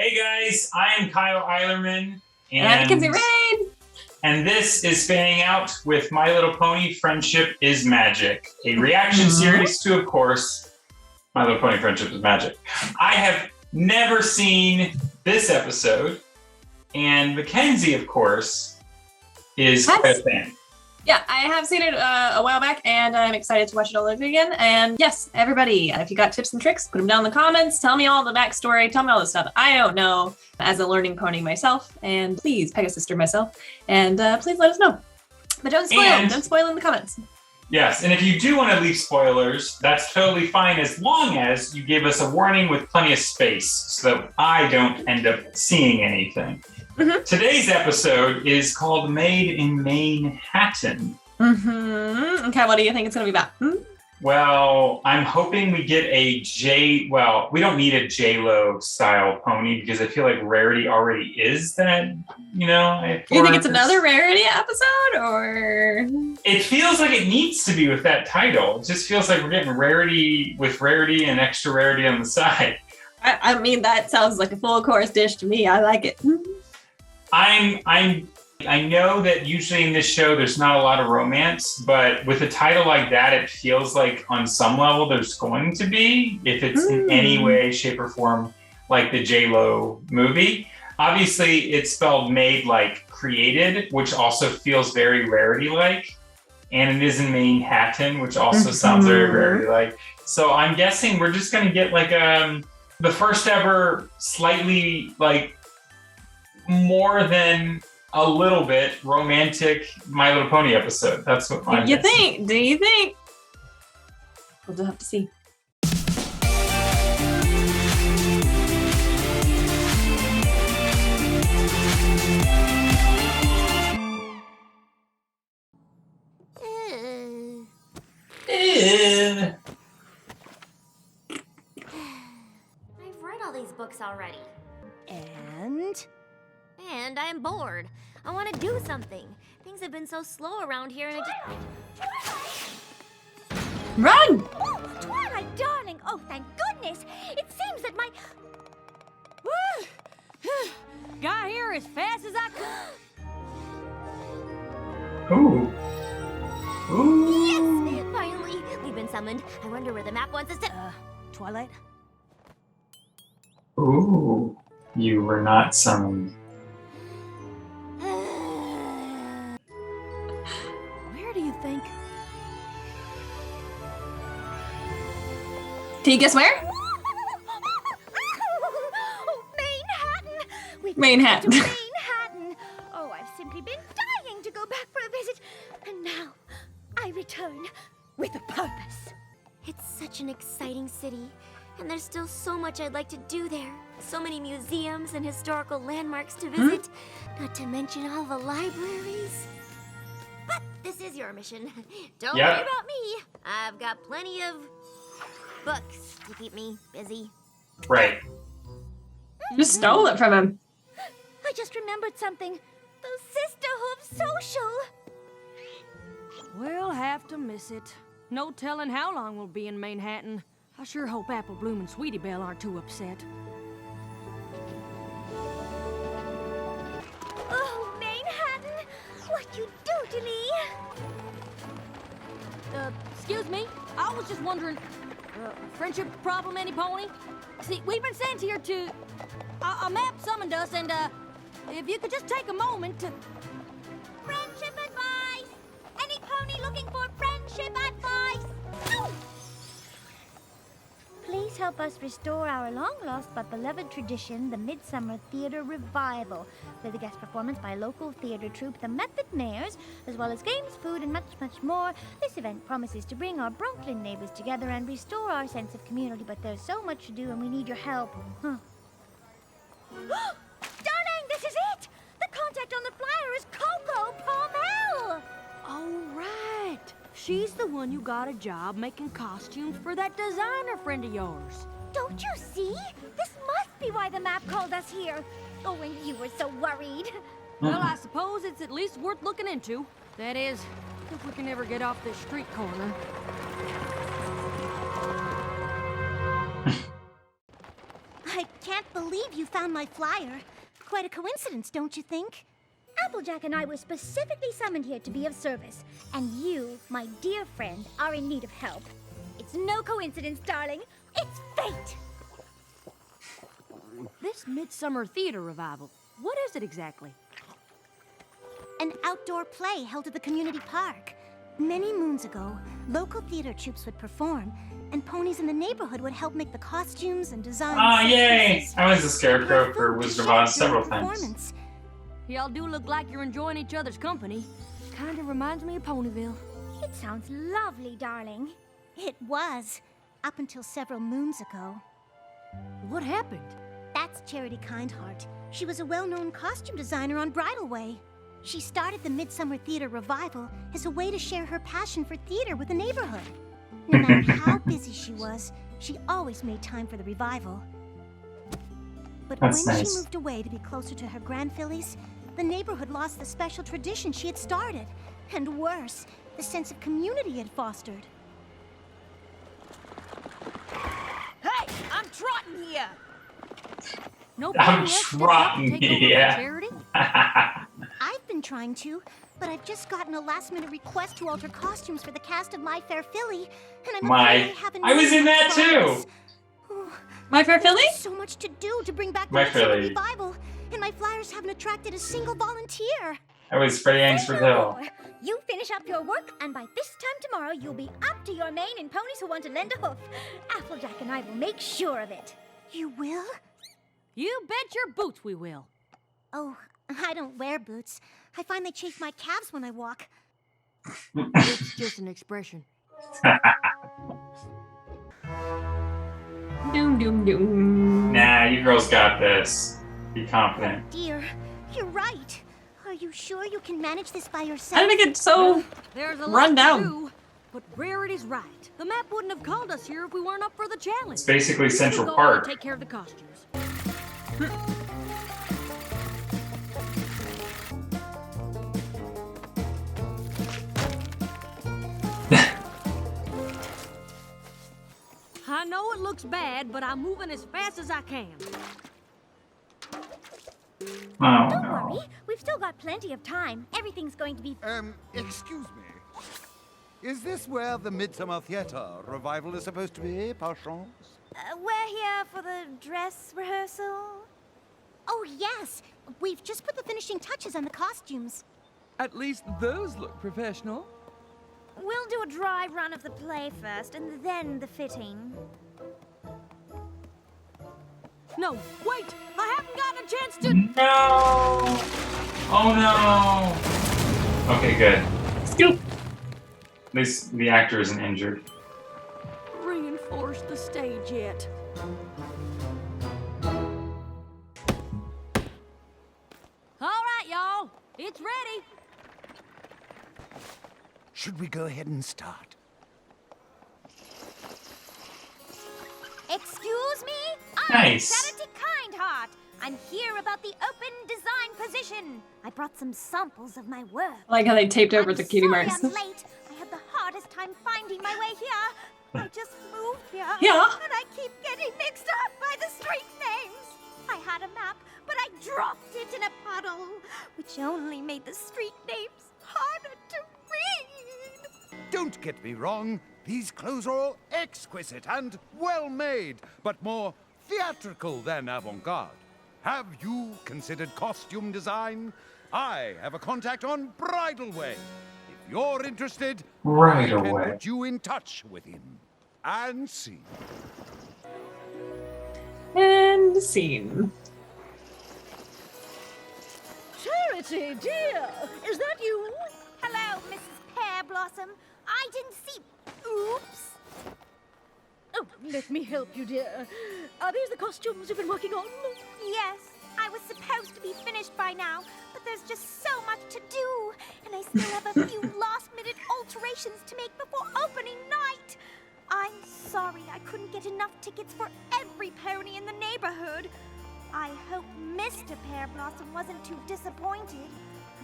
Hey guys, I am Kyle EILERMAN. And I'm Mackenzie RAYNE. And this is Fanning Out with My Little Pony Friendship is Magic, a reaction series to, of course, My Little Pony Friendship is Magic. I have never seen this episode, and Mackenzie, of course, is quite a fan. Yeah, I have seen it a while back, and I'm excited to watch it all over again. And yes, everybody, if you got tips and tricks, put them down in the comments. Tell me all the backstory. Tell me all the stuff I don't know as a learning pony myself. And please, Pegasister myself. And please let us know. But don't spoil them. Don't spoil in the comments. Yes, and if you do want to leave spoilers, that's totally fine as long as you give us a warning with plenty of space so that I don't end up seeing anything. Today's episode is called Made in Manehattan. Okay, what do you think it's going to be about? Well, I'm hoping we get we don't need a J-Lo style pony because I feel like Rarity already is that, you think it's another Rarity episode, or? It feels like it needs to be with that title. It just feels like we're getting Rarity with Rarity and extra Rarity on the side. I mean, that sounds like a full course dish to me. I like it. I know that usually in this show there's not a lot of romance, but with a title like that, it feels like on some level there's going to be, if it's in any way, shape, or form like the J-Lo movie. Obviously, it's spelled made like created, which also feels very Rarity-like, and it is in Manehattan, which also sounds very Rarity-like. So I'm guessing we're just going to get like the first ever slightly like more than a little bit romantic My Little Pony episode. That's what I'm guessing. Do you think? We'll just have to see. I've read all these books already. And I'm bored. I want to do something. Things have been so slow around here, and Run! Oh, Twilight, darling! Oh, thank goodness! It seems that my... Got here as fast as I could. Ooh. Yes! Finally! We've been summoned. I wonder where the map wants us to... Twilight? Ooh. You were not summoned. Where do you think? Can you guess where? Oh, Manehattan! We've Manehattan. been to Manehattan! Oh, I've simply been dying to go back for a visit. And now, I return with a purpose. It's such an exciting city. And there's still so much I'd like to do there. So many museums and historical landmarks to visit. Not to mention all the libraries. But this is your mission. Don't worry about me. I've got plenty of books to keep me busy. Right. You stole it from him. I just remembered something. The Sisterhood Social. We'll have to miss it. No telling how long we'll be in Manehattan. I sure hope Apple Bloom and Sweetie Belle aren't too upset. Oh, Manehattan! What you do to me? Excuse me? I was just wondering, friendship problem, any pony? See, we've been sent here to... a map summoned us, and, if you could just take a moment to... Friendship advice! Any pony looking for friendship advice? Oh! Please help us restore our long-lost but beloved tradition, the Midsummer Theater Revival, with a guest performance by local theater troupe, the Method Mares, as well as games, food, and much, much more. This event promises to bring our Brooklyn neighbors together and restore our sense of community, but there's so much to do and we need your help. Darling, this is it! The contact on the flyer is Coco Pommel! Oh, right. She's the one who got a job making costumes for that designer friend of yours. Don't you see? This must be why the map called us here. Oh, and you were so worried. Well, I suppose it's at least worth looking into. That is, if we can ever get off this street corner. I can't believe you found my flyer. Quite a coincidence, don't you think? Applejack and I were specifically summoned here to be of service, and you, my dear friend, are in need of help. It's no coincidence, darling. It's fate! This Midsummer Theater Revival, what is it exactly? An outdoor play held at the community park. Many moons ago, local theater troupes would perform, and ponies in the neighborhood would help make the costumes and designs. Ah, yay! I was a scarecrow for Wizard of Oz several times. Y'all do look like you're enjoying each other's company. Kinda reminds me of Ponyville. It sounds lovely, darling. It was, up until several moons ago. What happened? That's Charity Kindheart. She was a well-known costume designer on Bridal Way. She started the Midsummer Theater Revival as a way to share her passion for theater with the neighborhood. No matter how busy she was, she always made time for the revival. But That's when nice. she moved away to be closer to her grandfillies, the neighborhood lost the special tradition she had started. And worse, the sense of community it fostered. Hey, I'm trotting here. No I'm pony has stepped up to trotting take over for here. Charity? I've been trying to, but I've just gotten a last-minute request to alter costumes for the cast of My Fair Filly, and I'm afraid I haven't. I was in that progress. too. My Fair Filly? There's so much to do to bring back the My Midsummer Filly. Revival, and my flyers haven't attracted a single volunteer. I was Freddie Ainsford Hill. You finish up your work, and by this time tomorrow, you'll be up to your mane in ponies who want to lend a hoof. Applejack and I will make sure of it. You will? You bet your boots we will. Oh, I don't wear boots. I find they chafe my calves when I walk. It's just an expression. Doom, doom, doom. Nah, you girls got this. Be confident. Dear, you're right. Are you sure you can manage this by How yourself? did it get so There's a run lot down? to do, but Rarity's right. The map wouldn't have called us here if we weren't up for the challenge. It's basically We Central go Park. and take care of the costumes. I know it looks bad, but I'm moving as fast as I can. Oh, Don't no. worry. We've still got plenty of time. Everything's going to be... Excuse me. Is this where the Midsummer Theater Revival is supposed to be, par chance? we're here for the dress rehearsal. Oh, yes. We've just put the finishing touches on the costumes. At least those look professional. We'll do a dry run of the play first, and then the fitting. No, wait! I haven't gotten a chance to... No! Oh no! Okay, good. Scoop. At least the actor isn't injured. reinforce the stage yet. All right, y'all. It's ready. Should we go ahead and start? Excuse me? Nice. Charity Kindheart. I'm here about the open design position. I brought some samples of my work. I like how they taped over I'm the cutie sorry marks. I'm late. I had the hardest time finding my way here. I just moved here. Yeah. And I keep getting mixed up by the street names. I had a map, but I dropped it in a puddle, which only made the street names harder to read. Don't get me wrong. These clothes are all exquisite and well made, but more theatrical than avant-garde. Have you considered costume design? I have a contact on Bridal Way. If you're interested, Right I can away. put you in touch with him. And see. And scene. Charity, dear, is that you? Hello, Mrs. Pear Blossom. I didn't see... Oops. Oh, let me help you, dear. Are these the costumes you've been working on? Yes, I was supposed to be finished by now, but there's just so much to do, and I still have a few last-minute alterations to make before opening night. I'm sorry I couldn't get enough tickets for every pony in the neighborhood. I hope Mr. Pear Blossom wasn't too disappointed.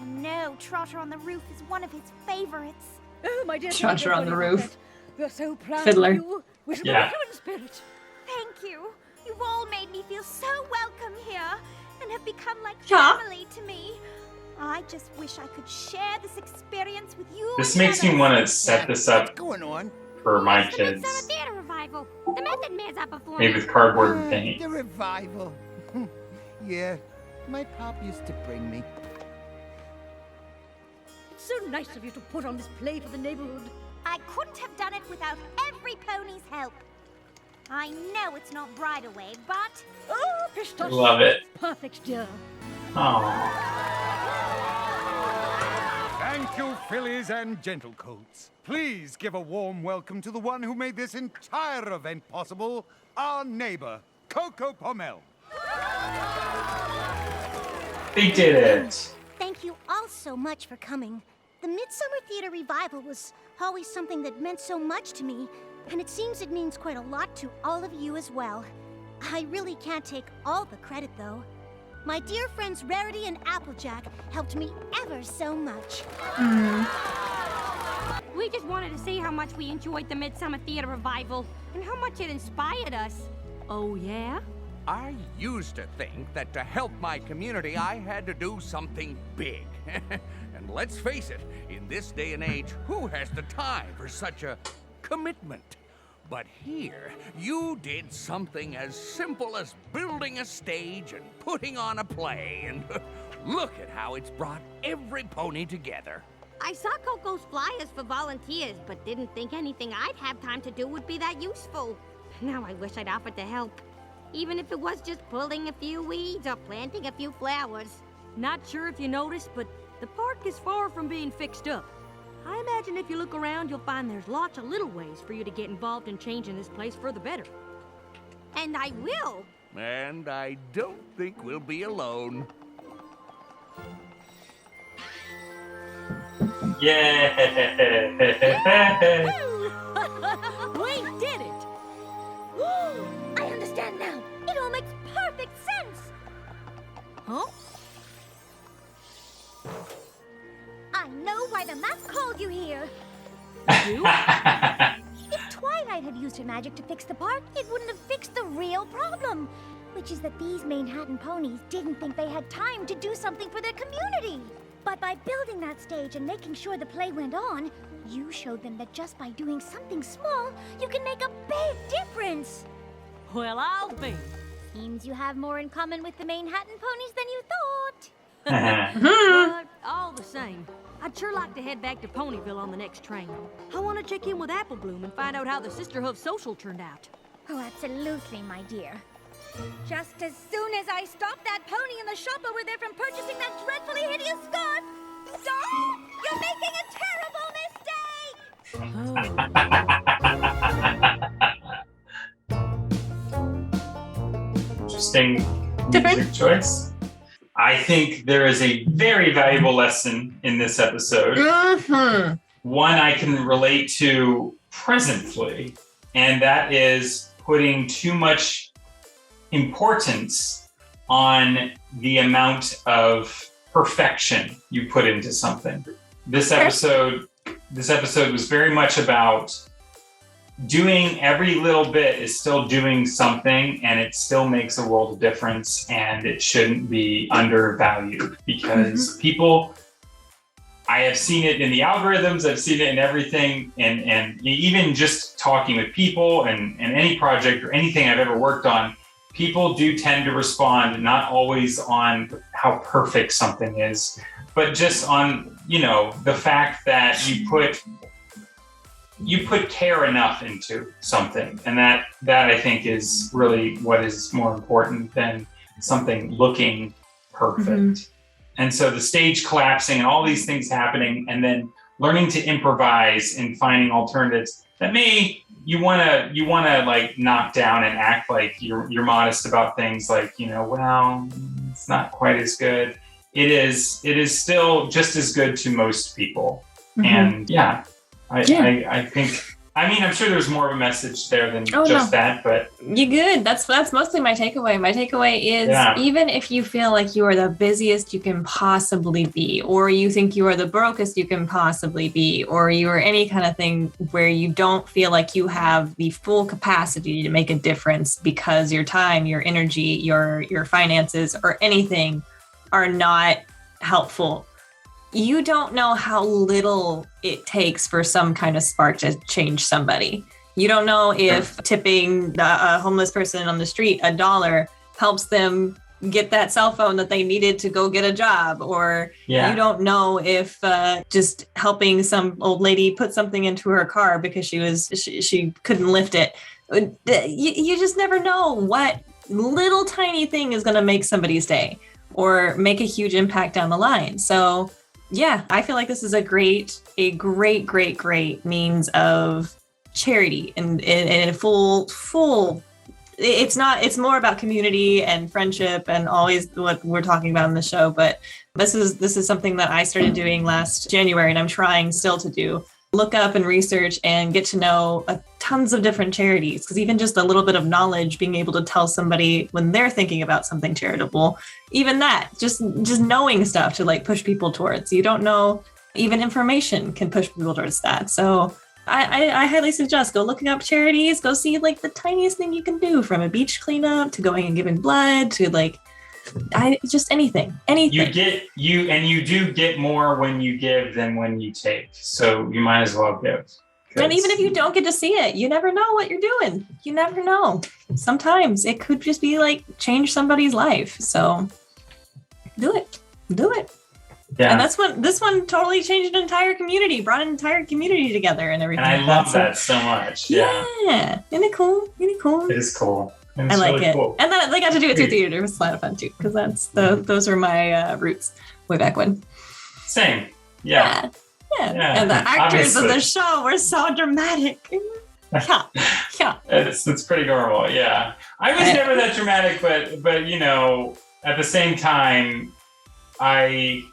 I know Trotter on the Roof is one of his favorites. Oh, my dear. Trotter on the roof. We're so proud Fiddler. of you. We should Yeah. you in spirit. Thank you. You You've all made me feel so welcome here and have become like Aw. family to me. I just wish I could share this experience with you. This and makes me others. want to set this up Going on? for my It's the Midsummer kids. Theater Revival. The Method Man's up before Maybe me. with cardboard and paint. The revival. Yeah, my pop used to bring me. It's so nice of you to put on this play for the neighborhood. I couldn't have done it without every pony's help. I know it's not Bridal Wave, but Oh, pistache. Love it. Perfect, dear. Oh, Thank you, fillies and gentlecoats. Please give a warm welcome to the one who made this entire event possible, our neighbor, Coco Pommel. they did it. thank you all so much for coming. The Midsummer Theater Revival was always something that meant so much to me, and it seems it means quite a lot to all of you as well. I really can't take all the credit, though. My dear friends Rarity and Applejack helped me ever so much. We just wanted to see how much we enjoyed the Midsummer Theater Revival and how much it inspired us. Oh, yeah? I used to think that to help my community, I had to do something big. And let's face it, in this day and age, who has the time for such a commitment? But here, you did something as simple as building a stage and putting on a play, and look at how it's brought every pony together. I saw Coco's flyers for volunteers, but didn't think anything I'd have time to do would be that useful. Now I wish I'd offered to help. Even if it was just pulling a few weeds or planting a few flowers. Not sure if you noticed, but the park is far from being fixed up. I imagine if you look around, you'll find there's lots of little ways for you to get involved in changing this place for the better. And I will! And I don't think we'll be alone. Yeah. We did it! I understand now. It all makes perfect sense. Huh? I know why the map called you here. If Twilight had used her magic to fix the park, it wouldn't have fixed the real problem, which is that these Manehattan ponies didn't think they had time to do something for their community. But by building that stage and making sure the play went on, you showed them that just by doing something small, you can make a big difference. Well, I'll be. Seems you have more in common with the Manehattan ponies than you thought. But all the same, I'd sure like to head back to Ponyville on the next train. I want to check in with Apple Bloom and find out how the Sisterhood social turned out. Oh, absolutely, my dear. Just as soon as I stop that pony and the shop over there from purchasing that dreadfully hideous scarf, stop! You're making a terrible mistake! Interesting Different. music choice. I think there is a very valuable lesson in this episode. One I can relate to presently, and that is putting too much importance on the amount of perfection you put into something. This episode was very much about doing every little bit is still doing something, and it still makes a world of difference, and it shouldn't be undervalued because people, I have seen it in the algorithms, I've seen it in everything, and even just talking with people and any project or anything I've ever worked on, people do tend to respond not always on how perfect something is, but just on, the fact that you put care enough into something. And that I think is really what is more important than something looking perfect. And so the stage collapsing and all these things happening, and then learning to improvise and finding alternatives that you want to like knock down and act like you're modest about things, like, well, it's not quite as good. It is still just as good to most people. And I think I mean, I'm sure there's more of a message there than that, but you're good. That's mostly my takeaway. My takeaway is even if you feel like you are the busiest you can possibly be, or you think you are the brokest you can possibly be, or you are any kind of thing where you don't feel like you have the full capacity to make a difference because your time, your energy, your finances, or anything are not helpful. You don't know how little it takes for some kind of spark to change somebody. You don't know if tipping a homeless person on the street $1 helps them get that cell phone that they needed to go get a job, or you don't know if just helping some old lady put something into her car because she couldn't lift it. You just never know what little tiny thing is going to make somebody's day or make a huge impact down the line. So yeah, I feel like this is a great means of charity and a full. It's more about community and friendship and always what we're talking about in the show. But this is something that I started doing last January, and I'm trying still to do. Look up and research and get to know tons of different charities, because even just a little bit of knowledge, being able to tell somebody when they're thinking about something charitable, even that, just knowing stuff to like push people towards. You don't know, even information can push people towards that. So I highly suggest go looking up charities, go see like the tiniest thing you can do, from a beach cleanup to going and giving blood to like just anything. You do get more when you give than when you take. So you might as well give. And even if you don't get to see it, you never know what you're doing. You never know. Sometimes it could just be like change somebody's life. So do it. Yeah. And this one totally changed an entire community, brought an entire community together and everything. And I love that so much. Yeah. Isn't it cool? It is cool. I like really it. Cool. And then they got to do it through theater. It was a lot of fun too, because those were my roots way back when. Same. Yeah. And the actors of the show were so dramatic. Yeah. It's pretty normal. Yeah. I was never that dramatic, but you know, at the same time, I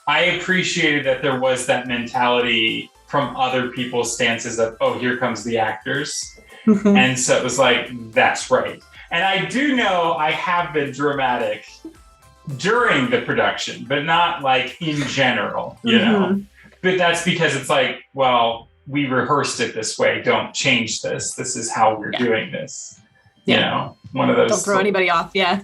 appreciated that there was that mentality from other people's stances of, oh, here comes the actors. Mm-hmm. And so it was like, that's right. And I do know I have been dramatic during the production, but not like in general, you know? But that's because it's like, well, we rehearsed it this way. Don't change this. This is how we're doing this. You know, one of those. Don't throw anybody off. Yeah.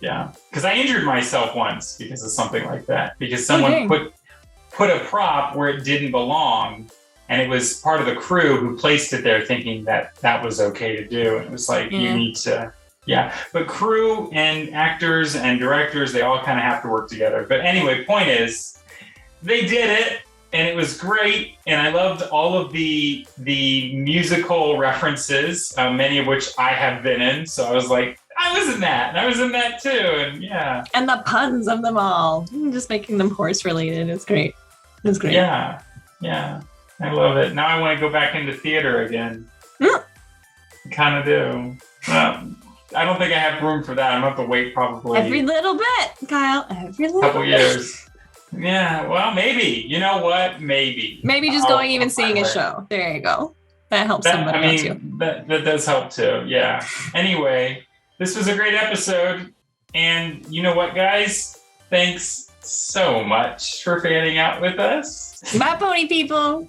Yeah. Because I injured myself once because of something like that. Because someone put a prop where it didn't belong. And it was part of the crew who placed it there thinking that that was okay to do. And it was like, you need to, But crew and actors and directors, they all kind of have to work together. But anyway, point is, they did it. And it was great. And I loved all of the musical references, many of which I have been in. So I was like, I was in that. And I was in that too. And And the puns of them all. Just making them horse related. It's great. It's great. Yeah. I love it. Now I want to go back into theater again. Kind of do. I don't think I have room for that. I'm going to have to wait probably every little bit, Kyle. Every little couple years. Yeah, well, maybe. You know what? Maybe just going even seeing a show. There you go. That helps somebody too. That does help too. Yeah. Anyway, this was a great episode. And you know what, guys? Thanks so much for fanning out with us. Bye, pony people.